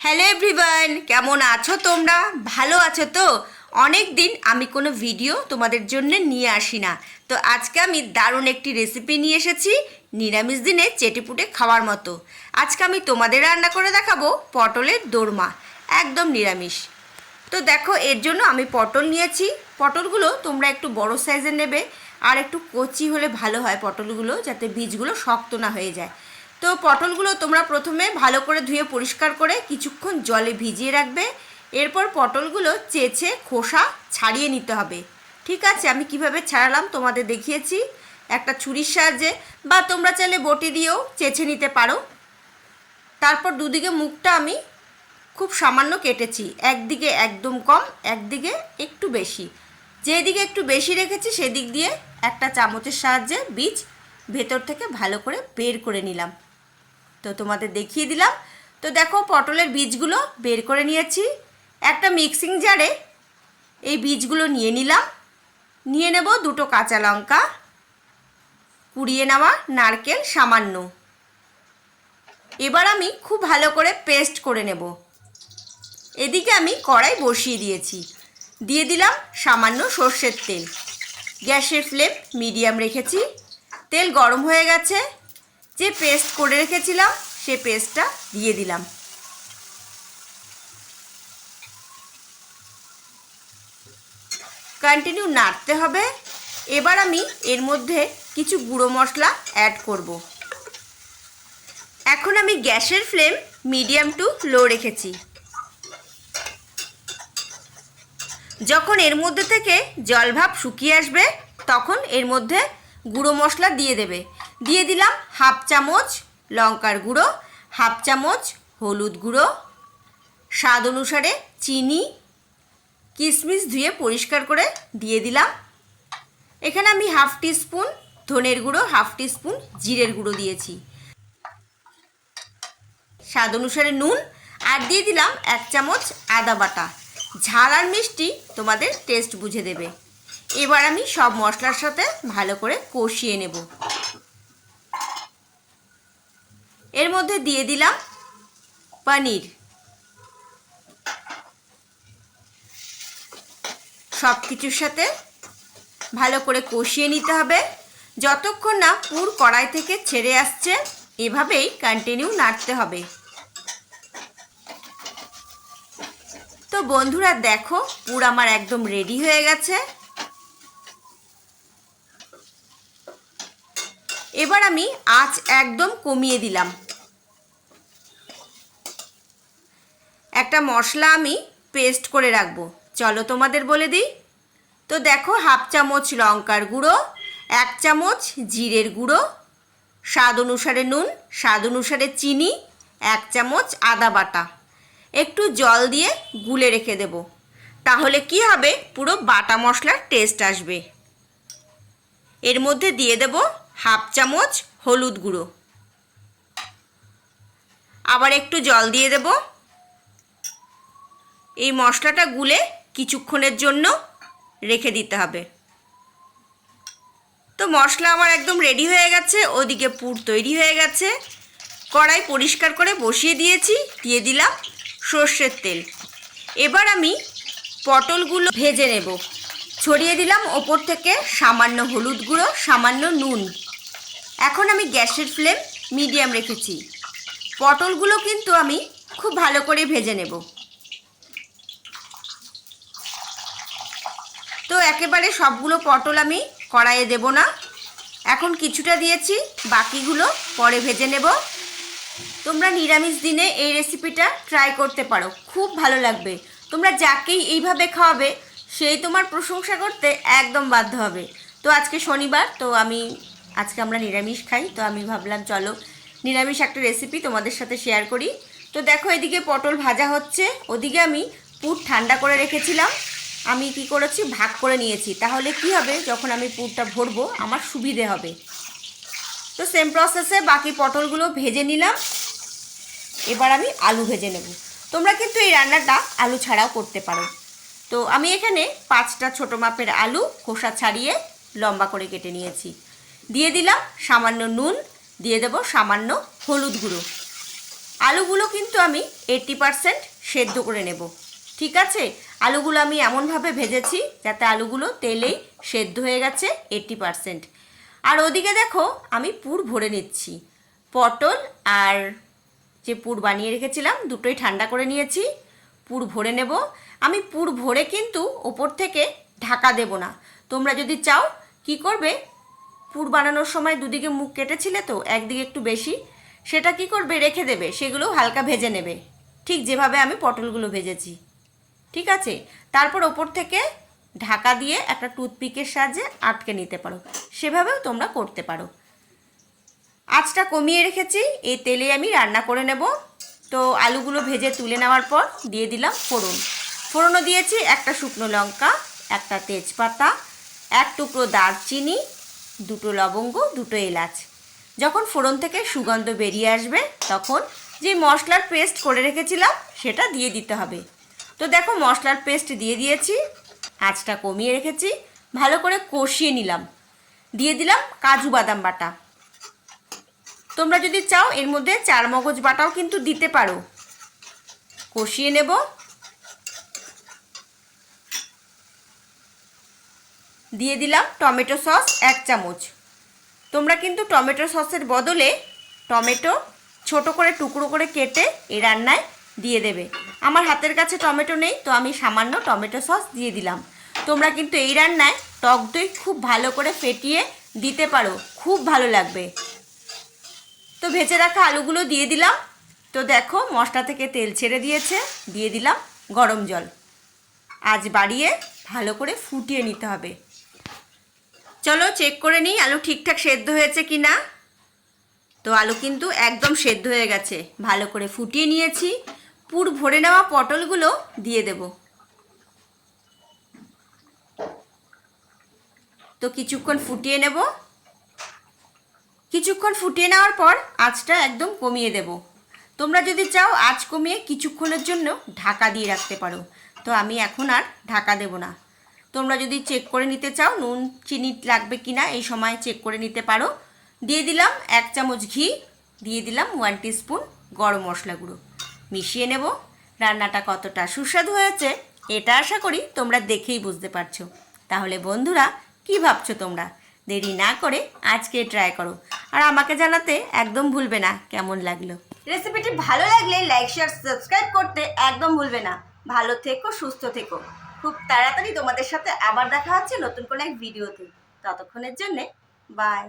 Hello everyone, কেমন আছো তোমরা? ভালো আছো তো? অনেক দিন আমি কোনো ভিডিও তোমাদের জন্য নিয়ে আসি না। তো আজকে আমি দারুণ একটি রেসিপি নিয়ে এসেছি, নিরামিষ দিনে চেটেপুটে খাওয়ার মতো। আজকে আমি তোমাদের রান্না করে দেখাবো পটলের দোরমা, একদম নিরামিষ। তো দেখো, এর জন্য আমি পটল নিয়েছি। পটলগুলো তোমরা একটু বড় সাইজের নেবে, আর একটু কচি হলে ভালো হয় পটলগুলো, যাতে বীজগুলো শক্ত না হয়ে যায়। তো পটলগুলো তোমরা প্রথমে ভালো করে ধুয়ে পরিষ্কার করে কিছুক্ষণ জলে ভিজিয়ে রাখবে। এরপর পটলগুলো চেঁচে খোসা ছাড়িয়ে নিতে হবে। ঠিক আছে, আমি কিভাবে ছাড়ালাম তোমাদের দেখিয়েছি একটা ছুরির সাহায্যে, বা তোমরা চাইলে বটি দিয়েও চেঁচে নিতে পারো। তারপর দুদিকে মুখটা আমি খুব সামান্য কেটেছি, একদিকে একদম কম, একদিকে একটু বেশি। যেদিকে একটু বেশি রেখেছি সেদিক দিয়ে একটা চামচের সাহায্যে বীজ ভেতর থেকে ভালো করে বের করে নিলাম। তো তোমাদের দেখিয়ে দিলাম। তো দেখো, পটলের বীজগুলো বের করে নিয়েছি। একটা মিক্সিং জারে এই বীজগুলো নিয়ে নিলাম। নিয়ে নেব দুটো কাঁচা লঙ্কা, কুড়িয়ে নেওয়া নারকেল সামান্য। এবার আমি খুব ভালো করে পেস্ট করে নেব। এদিকে আমি কড়াই বসিয়ে দিয়েছি, দিয়ে দিলাম সামান্য সর্ষের তেল। গ্যাসের ফ্লেম মিডিয়াম রেখেছি। তেল গরম হয়ে গেছে। যে পেস্ট করে রেখেছিলাম সে পেস্টটা দিয়ে দিলাম। কন্টিনিউ নাড়তে হবে। এবার আমি এর মধ্যে কিছু গুঁড়ো মশলা অ্যাড করব। এখন আমি গ্যাসের ফ্লেম মিডিয়াম টু লো রেখেছি। যখন এর মধ্যে থেকে জলভাব শুকিয়ে আসবে তখন এর মধ্যে গুঁড়ো মশলা দিয়ে দেবে। দিয়ে দিলাম হাফ চামচ লঙ্কার গুঁড়ো, হাফ চামচ হলুদ গুঁড়ো, স্বাদ অনুসারে চিনি, কিশমিশ ধুয়ে পরিষ্কার করে দিয়ে দিলাম। এখানে আমি হাফ টিস্পুন ধনের গুঁড়ো, হাফ টিস্পুন জিরের গুঁড়ো দিয়েছি, স্বাদ অনুসারে নুন, আর দিয়ে দিলাম এক চামচ আদা বাটা। ঝাল আর মিষ্টি তোমাদের টেস্ট বুঝে দেবে। এবার আমি সব মশলার সাথে ভালো করে কষিয়ে নেব। এর মধ্যে দিয়ে দিলাম পনির। সব কিছুর সাথে ভালো করে কষিয়ে নিতে হবে যতক্ষণ না পুর কড়াই থেকে ছেড়ে আসছে। এভাবেই কন্টিনিউ নাড়তে হবে। তো বন্ধুরা দেখো, পুর আমার একদম রেডি হয়ে গেছে। এবার আমি আঁচ একদম কমিয়ে দিলাম। একটা মশলা আমি পেস্ট করে রাখবো, চলো তোমাদের বলে দিই। তো দেখো, হাফ চামচ লঙ্কার গুঁড়ো, এক চামচ জিরের গুঁড়ো, স্বাদ অনুসারে নুন, স্বাদ অনুসারে চিনি, এক চামচ আদা বাটা। একটু জল দিয়ে গুলে রেখে দেব, তাহলে কি হবে, পুরো বাটা মশলার টেস্ট আসবে। এর মধ্যে দিয়ে দেব হাফ চামচ হলুদ গুঁড়ো, আবার একটু জল দিয়ে দেব। এই মশলাটা গুলে কিছুক্ষণের জন্য রেখে দিতে হবে। তো মশলা আমার একদম রেডি হয়ে গেছে, ওদিকে পুর তৈরি হয়ে গেছে। কড়াই পরিষ্কার করে বসিয়ে দিয়েছি, দিয়ে দিলাম সর্ষের তেল। এবার আমি পটলগুলো ভেজে নেব। ছড়িয়ে দিলাম ওপর থেকে সামান্য হলুদ গুঁড়ো, সামান্য নুন। এখন আমি গ্যাসের ফ্লেম মিডিয়াম রেখেছি। পটলগুলো কিন্তু আমি খুব ভালো করে ভেজে নেব। তো একেবারে সবগুলো পটল আমি কড়াইয়ে দেব না, এখন কিছুটা দিয়েছি, বাকিগুলো পরে ভেজে নেব। তোমরা নিরামিষ দিনে এই রেসিপিটা ট্রাই করতে পারো, খুব ভালো লাগবে। তোমরা যাকেই এইভাবে খাওয়াবে সেই তোমার প্রশংসা করতে একদম বাধ্য হবে। তো আজকে শনিবার, তো আজকে আমরা নিরামিষ খাই, তো আমি ভাবলাম চলো নিরামিষ একটা রেসিপি তোমাদের সাথে শেয়ার করি। তো দেখো, এদিকে পটল ভাজা হচ্ছে, ওদিকে আমি পুর ঠান্ডা করে রেখেছিলাম। আমি কি করেছি, ভাগ করে নিয়েছি, তাহলে কি হবে, যখন আমি পুরটা ভরবো আমার সুবিধে হবে। তো সেম প্রসেসে বাকি পটলগুলো ভেজে নিলাম। এবার আমি আলু ভেজে নেব। তোমরা কিন্তু এই রান্নাটা আলু ছাড়াও করতে পারো। তো আমি এখানে 5টা ছোটো মাপের আলু খোসা ছাড়িয়ে লম্বা করে কেটে নিয়েছি। দিয়ে দিলাম সামান্য নুন, দিয়ে দেব সামান্য হলুদ গুঁড়ো। আলুগুলো কিন্তু আমি 80% সেদ্ধ করে নেব। ঠিক আছে, আলুগুলো আমি এমনভাবে ভেজেছি যাতে আলুগুলো তেলেই সেদ্ধ হয়ে গেছে 80%। আর ওদিকে দেখো আমি পুর ভরে নিচ্ছি। পটল আর যে পুর বানিয়ে রেখেছিলাম দুটোই ঠান্ডা করে নিয়েছি। পুর ভরে নেব। আমি পুর ভরে কিন্তু ওপর থেকে ঢাকা দেব না। তোমরা যদি চাও কি করবে, পুর বানানোর সময় দুদিকে মুখ কেটেছিলে তো একদিকে একটু বেশি, সেটা কি করবে রেখে দেবে, সেগুলো হালকা ভেজে নেবে, ঠিক যেভাবে আমি পটলগুলো ভেজেছি। ঠিক আছে, তারপর ওপর থেকে ঢাকা দিয়ে একটা টুথপিকের সাহায্যে আটকে নিতে পারো, সেভাবেও তোমরা করতে পারো। আঁচটা কমিয়ে রেখেছি, এই তেলে আমি রান্না করে নেব। তো আলুগুলো ভেজে তুলে নেওয়ার পর দিয়ে দিলাম ফোড়ন। ফোড়নও দিয়েছি একটা শুকনো লঙ্কা, একটা তেজপাতা, এক টুকরো দারচিনি, দুটো লবঙ্গ, দুটো এলাচ। যখন ফোড়ন থেকে সুগন্ধ বেরিয়ে আসবে তখন যে মশলার পেস্ট করে রেখেছিলাম সেটা দিয়ে দিতে হবে। তো দেখো মশলার পেস্ট দিয়ে দিয়েছি, আঁচটা কমিয়ে রেখেছি, ভালো করে কষিয়ে নিলাম। দিয়ে দিলাম কাজু বাদাম বাটা। তোমরা যদি চাও এর মধ্যে চারমগজ বাটাও কিন্তু দিতে পারো। কষিয়ে নেব। দিয়ে দিলাম টমেটো সস 1 চামচ। তোমরা কিন্তু টমেটো সসের বদলে টমেটো ছোট করে টুকরো করে কেটে এই রান্নায় দিয়ে দেবে। আমার হাতের কাছে টমেটো নেই, তো আমি সামান্য টমেটো সস দিয়ে দিলাম। তোমরা কিন্তু এই রান্নায় টক দই খুব ভালো করে ফেটিয়ে দিতে পারো, খুব ভালো লাগবে। তো ভেজে রাখা আলুগুলো দিয়ে দিলাম। তো দেখো মশলা থেকে তেল ছেড়ে দিয়েছে। দিয়ে দিলাম গরম জল। আজ বাড়িয়ে ভালো করে ফুটিয়ে নিতে হবে। চলো চেক করে নিই আলু ঠিকঠাক সেদ্ধ হয়েছে কি না। তো আলু কিন্তু একদম সেদ্ধ হয়ে গেছে, ভালো করে ফুটিয়ে নিয়েছি। পুর ভরে নেওয়া পটলগুলো দিয়ে দেব। তো কিছুক্ষণ ফুটিয়ে নেব। কিছুক্ষণ ফুটিয়ে নেওয়ার পর আঁচটা একদম কমিয়ে দেব। তোমরা যদি চাও আঁচ কমিয়ে কিছুক্ষণের জন্য ঢাকা দিয়ে রাখতে পারো। তো আমি এখন আর ঢাকা দেব না। তোমরা যদি চেক করে নিতে চাও নুন চিনি লাগবে কি না এই সময় চেক করে নিতে পারো। দিয়ে দিলাম 1 চামচ ঘি, দিয়ে দিলাম 1 টিস্পুন গরম মশলা গুঁড়ো। মিশিয়ে নেব। রান্নাটা কতটা সুস্বাদু হয়েছে এটা আশা করি তোমরা দেখেই বুঝতে পারছো। তাহলে বন্ধুরা কি ভাবছো তোমরা? দেরি না করে আজকে ট্রাই করো, আর আমাকে জানাতে একদম ভুলবে না কেমন লাগলো। রেসিপিটি ভালো লাগলে লাইক শেয়ার সাবস্ক্রাইব করতে একদম ভুলবে না। ভালো থেকো, সুস্থ থেকো। খুব তাড়াতাড়ি তোমাদের সাথে আবার দেখা হচ্ছে নতুন কোনো এক ভিডিওতে। ততক্ষণের জন্যে বাই।